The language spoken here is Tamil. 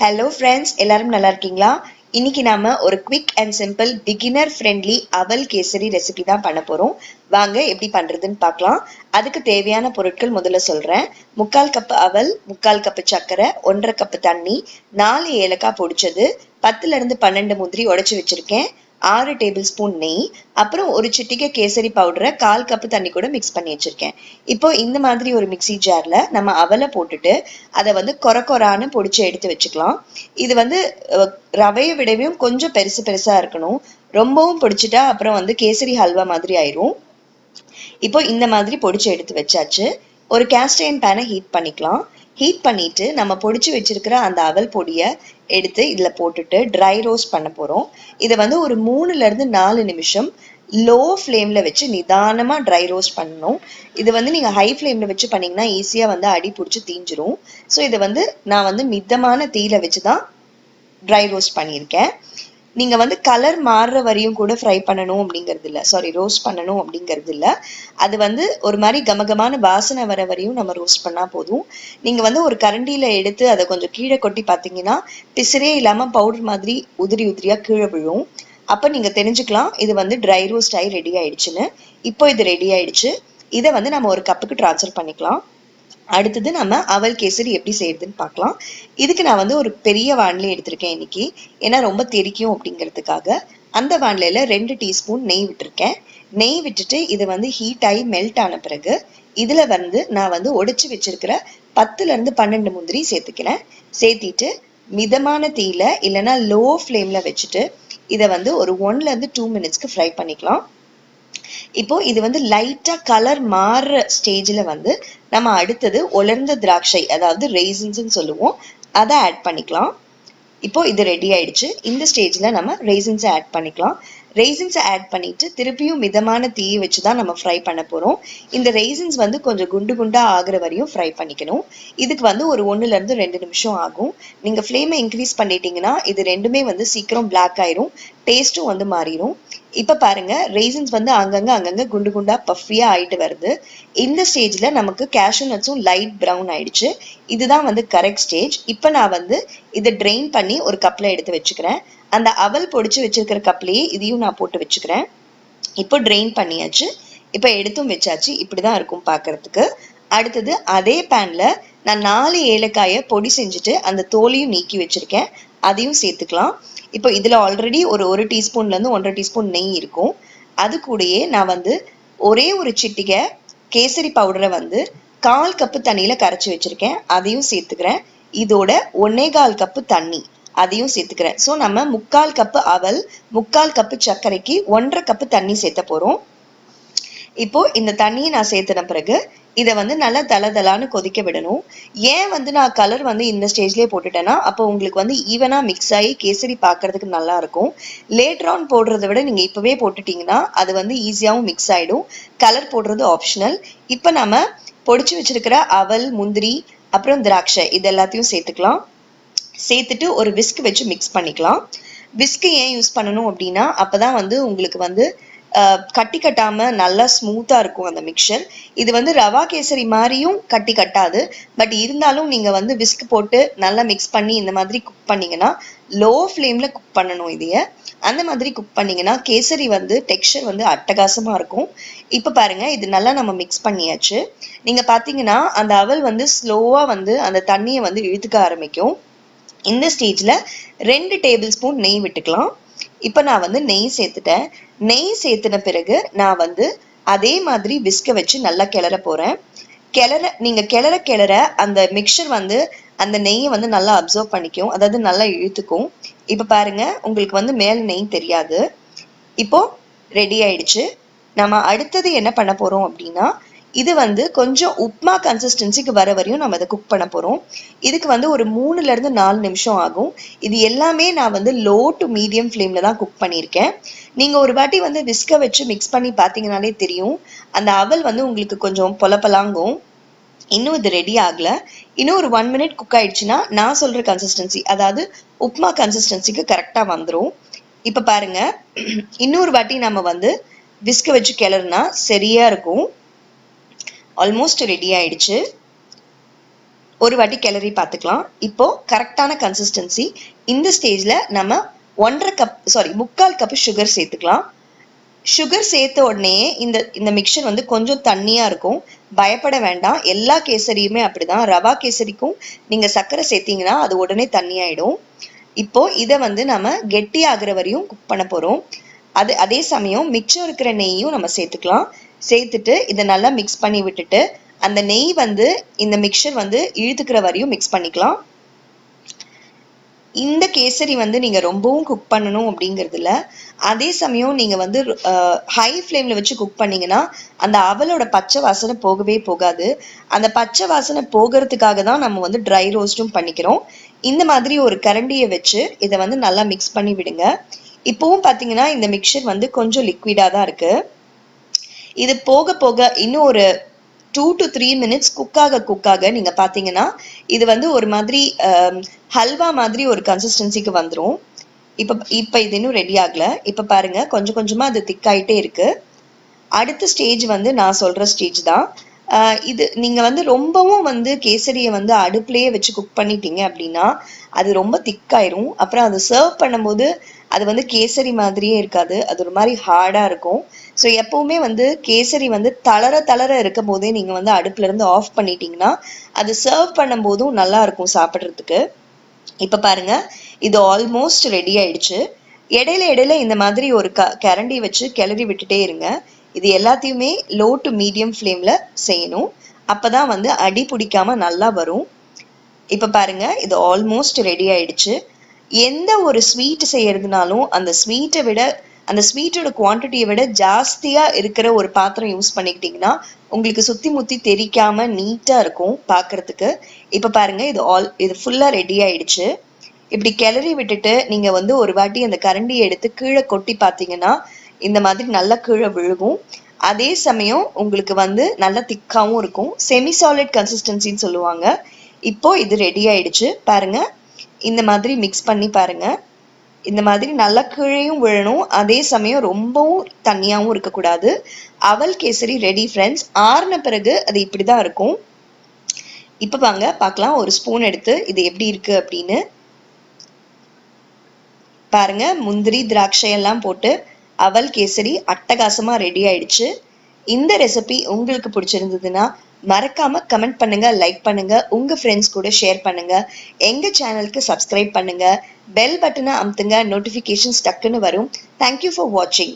Hello friends, எல்லாரும் நல்லா இருக்கீங்களா? இன்னைக்கு நாம ஒரு quick and simple beginner friendly அவல் கேசரி ரெசிபி தான் பண்ண போறோம். வாங்க எப்படி பண்றதுன்னு பார்க்கலாம். அதுக்கு தேவையான பொருட்கள் முதல்ல சொல்றேன். 3/4 கப் அவல், 3/4 கப் சர்க்கரை, 1/2 கப் தண்ணி, 4 ஏலக்காய் பொடிச்சது, 10 ல இருந்து 12 முந்திரி உடைச்சு வச்சிருக்கேன். 6 டேபிள் ஸ்பூன் நெய், அப்புறம் ஒரு சிட்டிகை கேசரி பவுடரை 1/4 கப் தண்ணி கூட மிக்ஸ் பண்ணி வச்சிருக்கேன். இப்போ இந்த மாதிரி ஒரு மிக்ஸி ஜார்ல நம்ம அவலை போட்டுட்டு அதை வந்து கொரன்னு பொடிச்சு எடுத்து வச்சுக்கலாம். இது வந்து ரவையை விடவும் கொஞ்சம் பெருசு பெருசா இருக்கணும். ரொம்பவும் பொடிச்சிட்டா அப்புறம் வந்து கேசரி ஹல்வா மாதிரி ஆயிரும். இப்போ இந்த மாதிரி பொடிச்சு எடுத்து வச்சாச்சு. ஒரு கேஸ்ட் அயர்ன் பேனை ஹீட் பண்ணிக்கலாம். ஹீட் பண்ணிட்டு நம்ம பொடிச்சு வச்சிருக்கிற அந்த அவல் பொடியை எடுத்து இதுல போட்டுட்டு ட்ரை ரோஸ்ட் பண்ண போறோம். இதை வந்து ஒரு 3ல இருந்து 4 நிமிஷம் லோ ஃப்ளேம்ல வச்சு நிதானமா ட்ரை ரோஸ்ட் பண்ணணும். இது வந்து நீங்க ஹை ஃப்ளேம்ல வச்சு பண்ணீங்கன்னா ஈஸியா வந்து அடி பிடிச்சி தீஞ்சிரும். ஸோ இதை வந்து நான் வந்து மிதமான தீயில வச்சுதான் ட்ரை ரோஸ்ட் பண்ணியிருக்கேன். நீங்க வந்து கலர் மாறுற வரையும் கூட ஃப்ரை பண்ணணும் அப்படிங்கிறது இல்லை, சாரி ரோஸ்ட் பண்ணணும் அப்படிங்கிறது இல்லை. அது வந்து ஒரு மாதிரி கமகமான வாசனை வர வரையும் நம்ம ரோஸ்ட் பண்ணா போதும். நீங்க வந்து ஒரு கரண்டியில எடுத்து அதை கொஞ்சம் கீழே கொட்டி பார்த்தீங்கன்னா பிசிறே இல்லாம பவுடர் மாதிரி உதிரி உதிரியா கீழே விழும். அப்ப நீங்க தெரிஞ்சுக்கலாம் இது வந்து ட்ரை ரோஸ்ட் ஆகி ரெடி ஆயிடுச்சுன்னு. இப்போ இது ரெடி ஆயிடுச்சு. இதை வந்து நம்ம ஒரு கப்புக்கு டிரான்ஸ்ஃபர் பண்ணிக்கலாம். அடுத்தது நம்ம அவல் கேசரி எப்படி செய்யறதுன்னு பார்க்கலாம். இதுக்கு நான் வந்து ஒரு பெரிய வானிலை எடுத்திருக்கேன் இன்னைக்கு, ஏன்னா ரொம்ப தெரிக்கும் அப்படிங்கிறதுக்காக. அந்த வானிலையில 2 டீஸ்பூன் நெய் விட்டுருக்கேன். நெய் விட்டுட்டு இது வந்து ஹீட் ஆகி மெல்ட் ஆன பிறகு இதுல வந்து நான் வந்து உடைச்சு வச்சிருக்கிற 10ல இருந்து 12 முந்திரி சேர்த்துக்கிறேன். சேர்த்திட்டு மிதமான தீயில இல்லைன்னா லோ ஃப்ளேம்ல வச்சுட்டு இதை வந்து ஒரு 1ல இருந்து 2 மினிட்ஸ்க்கு ஃப்ரை பண்ணிக்கலாம். இப்போ இது வந்து லைட்டா கலர் மாறுற ஸ்டேஜ்ல வந்து நம்ம அடுத்தது உலர்ந்த திராட்சை, அதாவது ரெய்சின்ஸ் சொல்லுவோம், அதை ஆட் பண்ணிக்கலாம். இப்போ இது ரெடி ஆயிடுச்சு. இந்த ஸ்டேஜ்ல நம்ம ரெய்சின்ஸை ஆட் பண்ணிக்கலாம். ரெய்சின்ஸை ஆட் பண்ணிட்டு திருப்பியும் மிதமான தீயை வச்சுதான் நம்ம ஃப்ரை பண்ண போறோம். இந்த ரெய்சின்ஸ் வந்து கொஞ்சம் குண்டு குண்டா ஆகுற வரையும் ஃப்ரை பண்ணிக்கணும். இதுக்கு வந்து ஒரு 1ல இருந்து 2 நிமிஷம் ஆகும். நீங்க ஃப்ளேமை இன்க்ரீஸ் பண்ணிட்டீங்கன்னா இது ரெண்டுமே வந்து சீக்கிரம் பிளாக் ஆயிரும், டேஸ்டும் வந்து மாறிடும். இப்ப பாருங்க, ரெய்சின்ஸ் வந்து அங்கங்க குண்டு குண்டா பஃபியா ஆயிட்டு வருது. இந்த ஸ்டேஜ்ல நமக்கு கேஷ்யூ நட்ஸும் லைட் ப்ரௌன் ஆயிடுச்சு. இதுதான் வந்து கரெக்ட் ஸ்டேஜ். இப்ப நான் வந்து இதை ட்ரெயின் பண்ணி ஒரு கப்ல எடுத்து வச்சுக்கிறேன். அந்த அவல் பொடிச்சு வச்சிருக்கிற கப்லயே இதையும் நான் போட்டு வச்சுக்கிறேன். இப்போ ட்ரெயின் பண்ணியாச்சு. இப்போ எடுத்தும் வச்சாச்சு. இப்படிதான் இருக்கும் பார்க்கிறதுக்கு. அடுத்தது அதே பேன்ல நான் 4 ஏலக்காயை பொடி செஞ்சுட்டு அந்த தோலையும் நீக்கி வச்சிருக்கேன். அதையும் சேர்த்துக்கலாம். இப்போ இதுல ஆல்ரெடி ஒரு டீஸ்பூன்ல இருந்து 1.5 டீஸ்பூன் நெய் இருக்கும். அது கூடயே நான் வந்து ஒரே ஒரு சிட்டிகை கேசரி பவுடரை வந்து 1/4 கப்பு தண்ணியில கரைச்சி வச்சிருக்கேன். அதையும் சேர்த்துக்கிறேன். இதோட 1/4 கப்பு தண்ணி அதையும் சேர்த்துக்கிறேன். ஸோ நம்ம 3/4 கப்பு அவல், 3/4 கப்பு சர்க்கரைக்கு 1.5 கப்பு தண்ணி சேர்த்த போறோம். இப்போ இந்த தண்ணியை நான் சேர்த்தின பிறகு இதை வந்து நல்லா தளதளான்னு கொதிக்க விடணும். ஏன் வந்து நான் கலர் வந்து இந்த ஸ்டேஜ்லயே போட்டுட்டேன்னா அப்போ உங்களுக்கு வந்து ஈவனா மிக்ஸ் ஆகி கேசரி பார்க்கறதுக்கு நல்லா இருக்கும். லேட்டர் ஆன் போடுறதை விட நீங்க இப்பவே போட்டுட்டீங்கன்னா அது வந்து ஈஸியாவும் மிக்ஸ் ஆயிடும். கலர் போடுறது ஆப்ஷனல். இப்போ நம்ம பொடிச்சு வச்சிருக்கிற அவல், முந்திரி, அப்புறம் திராட்சை இது எல்லாத்தையும் சேர்த்துக்கலாம். சேர்த்துட்டு ஒரு விஸ்க் வச்சு மிக்ஸ் பண்ணிக்கலாம். விஸ்க் ஏன் யூஸ் பண்ணணும் அப்படின்னா அப்பதான் வந்து உங்களுக்கு வந்து கட்டி கட்டாம நல்லா ஸ்மூத்தா இருக்கும் அந்த மிக்சர். இது வந்து ரவா கேசரி மாதிரியும் கட்டி கட்டாது. பட் இருந்தாலும் நீங்க வந்து விஸ்க் போட்டு நல்லா மிக்ஸ் பண்ணி இந்த மாதிரி குக் பண்ணீங்கன்னா லோ ஃப்ளேம்ல குக் பண்ணணும். இதைய அந்த மாதிரி குக் பண்ணீங்கன்னா கேசரி வந்து டெக்ஸ்சர் வந்து அட்டகாசமா இருக்கும். இப்ப பாருங்க, இது நல்லா நம்ம மிக்ஸ் பண்ணியாச்சு. நீங்க பாத்தீங்கன்னா அந்த அவல் வந்து ஸ்லோவா வந்து அந்த தண்ணியை வந்து இழுத்துக்க ஆரம்பிக்கும். இந்த ஸ்டேஜ்ல 2 டேபிள் ஸ்பூன் நெய் விட்டுக்கலாம். இப்ப நான் வந்து நெய் சேர்த்துட்டேன். நெய் சேர்த்துன பிறகு நான் வந்து அதே மாதிரி விஸ்க வச்சு நல்லா கிளற போறேன். நீங்க கிளற அந்த மிக்சர் வந்து அந்த நெய்யை வந்து நல்லா அப்சர்வ் பண்ணிக்கும், அதாவது நல்லா இழுத்துக்கும். இப்ப பாருங்க, உங்களுக்கு வந்து மேல நெய் தெரியாது. இப்போ ரெடி ஆயிடுச்சு. நம்ம அடுத்தது என்ன பண்ண போறோம் அப்படின்னா இது வந்து கொஞ்சம் உப்மா கன்சிஸ்டன்சிக்கு வர வரையும் நம்ம அதை குக் பண்ண போறோம். இதுக்கு வந்து ஒரு 3ல இருந்து 4 நிமிஷம் ஆகும். இது எல்லாமே நான் வந்து லோ டு மீடியம் ஃப்ளேம்ல தான் குக் பண்ணியிருக்கேன். நீங்க ஒரு வாட்டி வந்து விஸ்க வச்சு மிக்ஸ் பண்ணி பார்த்தீங்கன்னாலே தெரியும், அந்த அவல் வந்து உங்களுக்கு கொஞ்சம் பொலப்பலாங்கும். இன்னும் இது ரெடி ஆகல. இன்னும் ஒரு 1 மினிட் குக் ஆயிடுச்சுன்னா நான் சொல்ற கன்சிஸ்டன்சி, அதாவது உப்மா கன்சிஸ்டன்சிக்கு கரெக்டா வந்துடும். இப்ப பாருங்க, இன்னொரு வாட்டி நம்ம வந்து விஸ்க வச்சு கிளறுனா சரியா இருக்கும். ஆல்மோஸ்ட் ரெடி ஆயிடுச்சு. ஒரு வாட்டி கிளறி பார்த்துக்கலாம். இப்போ கரெக்டான கன்சிஸ்டன்சி. இந்த ஸ்டேஜ்ல நம்ம 3/4 கப் சுகர் சேர்த்துக்கலாம். சுகர் சேர்த்த உடனே இந்த மிக்சர் வந்து கொஞ்சம் தண்ணியா இருக்கும். பயப்பட வேண்டாம். எல்லா கேசரியுமே அப்படிதான். ரவா கேசரிக்கும் நீங்க சர்க்கரை சேர்த்தீங்கன்னா அது உடனே தண்ணியாயிடும். இப்போ இதை வந்து நம்ம கெட்டி ஆகுற வரையும் குக் பண்ண போறோம். அதே சமயம் மிச்சம் இருக்கிற நெய்யும் நம்ம சேர்த்துக்கலாம். சேர்த்துட்டு இதை நல்லா மிக்ஸ் பண்ணி விட்டுட்டு அந்த நெய் வந்து இந்த மிக்சர் வந்து இழுத்துக்கிற வரையும் மிக்ஸ் பண்ணிக்கலாம். இந்த கேசரி வந்து நீங்க ரொம்பவும் குக் பண்ணணும் அப்படிங்கிறது இல்ல. அதே சமயம் நீங்க வந்து ஹை ஃப்ளேம்ல வச்சு குக் பண்ணீங்கன்னா அந்த அவலோட பச்சை வாசனை போகவே போகாது. அந்த பச்சை வாசனை போகிறதுக்காக தான் நம்ம வந்து ட்ரை ரோஸ்டும் பண்ணிக்கிறோம். இந்த மாதிரி ஒரு கரண்டியை வச்சு இதை வந்து நல்லா மிக்ஸ் பண்ணி விடுங்க. இப்பவும் பாத்தீங்கன்னா இந்த மிக்சர் வந்து கொஞ்சம் லிக்விடா தான் இருக்கு. இது போக போக இன்னும் ஒரு 2 to 3 minutes குக்காக நீங்க பாத்தீங்கன்னா இது வந்து ஒரு மாதிரி ஹல்வா மாதிரி ஒரு கன்சிஸ்டன்சிக்கு வந்துடும். இப்ப இது இன்னும் ரெடி ஆகல. இப்ப பாருங்க கொஞ்சம் கொஞ்சமா அது திக்காயிட்டே இருக்கு. அடுத்த ஸ்டேஜ் வந்து நான் சொல்ற ஸ்டேஜ் தான். இது நீங்க வந்து ரொம்பவும் வந்து கேசரியை வந்து அடுப்புலயே வச்சு குக் பண்ணிட்டீங்க அப்படின்னா அது ரொம்ப திக்காயிரும். அப்புறம் அதை சர்வ் பண்ணும்போது அது வந்து கேசரி மாதிரியே இருக்காது. அது ஒரு மாதிரி ஹார்டா இருக்கும். ஸோ எப்பவுமே வந்து கேசரி வந்து தளர இருக்கும் போதே நீங்க வந்து அடுப்புல இருந்து ஆஃப் பண்ணிட்டீங்கன்னா அது சர்வ் பண்ணும் போதும் நல்லா இருக்கும் சாப்பிட்றதுக்கு. இப்ப பாருங்க இது ஆல்மோஸ்ட் ரெடி ஆயிடுச்சு. இடையில இந்த மாதிரி ஒரு கரண்டி வச்சு கிளறி விட்டுட்டே இருங்க. இது எல்லாத்தையுமே லோ டு மீடியம் ஃப்ளேம்ல செய்யணும். அப்பதான் வந்து அடி பிடிக்காம நல்லா வரும். இப்ப பாருங்க இது ஆல்மோஸ்ட் ரெடி ஆயிடுச்சு. எந்த ஒரு ஸ்வீட் செய்யறதுனாலும் அந்த ஸ்வீட்டோட குவான்டிட்டியை விட ஜாஸ்தியா இருக்கிற ஒரு பாத்திரம் யூஸ் பண்ணிக்கிட்டீங்கன்னா உங்களுக்கு சுத்தி முத்தி தெரிக்காம நீட்டா இருக்கும் பாக்குறதுக்கு. இப்ப பாருங்க இது ஃபுல்லா ரெடி ஆயிடுச்சு. இப்படி கிளறி விட்டுட்டு நீங்க வந்து ஒரு வாட்டி அந்த கரண்டியை எடுத்து கீழே கொட்டி பாத்தீங்கன்னா இந்த மாதிரி நல்லா கீழே விழுகும். அதே சமயம் உங்களுக்கு வந்து நல்லா திக்காவும் இருக்கும். செமி சாலிட் கன்சிஸ்டன்சின்னு சொல்லுவாங்க. இப்போ இது ரெடி ஆயிடுச்சு. பாருங்க இந்த மாதிரி மிக்ஸ் பண்ணி பாருங்க. இந்த மாதிரி நல்லா கீழையும் விழணும். அதே சமயம் ரொம்பவும் தண்ணியாவும் இருக்கக்கூடாது. அவல் கேசரி ரெடி ஃப்ரெண்ட்ஸ். ஆறுன பிறகு அது இப்படிதான் இருக்கும். இப்ப வாங்க பார்க்கலாம். ஒரு ஸ்பூன் எடுத்து இது எப்படி இருக்கு அப்படின்னு பாருங்க. முந்திரி திராட்சை எல்லாம் போட்டு அவல் கேசரி அட்டகாசமா ரெடி ஆயிடுச்சு. இந்த ரெசிபி உங்களுக்கு பிடிச்சிருந்ததுன்னா மறக்காம கமெண்ட் பண்ணுங்க, லைக் பண்ணுங்க, உங்க ஃப்ரெண்ட்ஸ் கூட ஷேர் பண்ணுங்க. எங்க சேனலுக்கு சப்ஸ்கிரைப் பண்ணுங்க. பெல் பட்டனை அமுத்துங்க. நோட்டிபிகேஷன்ஸ் டக்குன்னு வரும். தேங்க்யூ ஃபார் வாட்சிங்.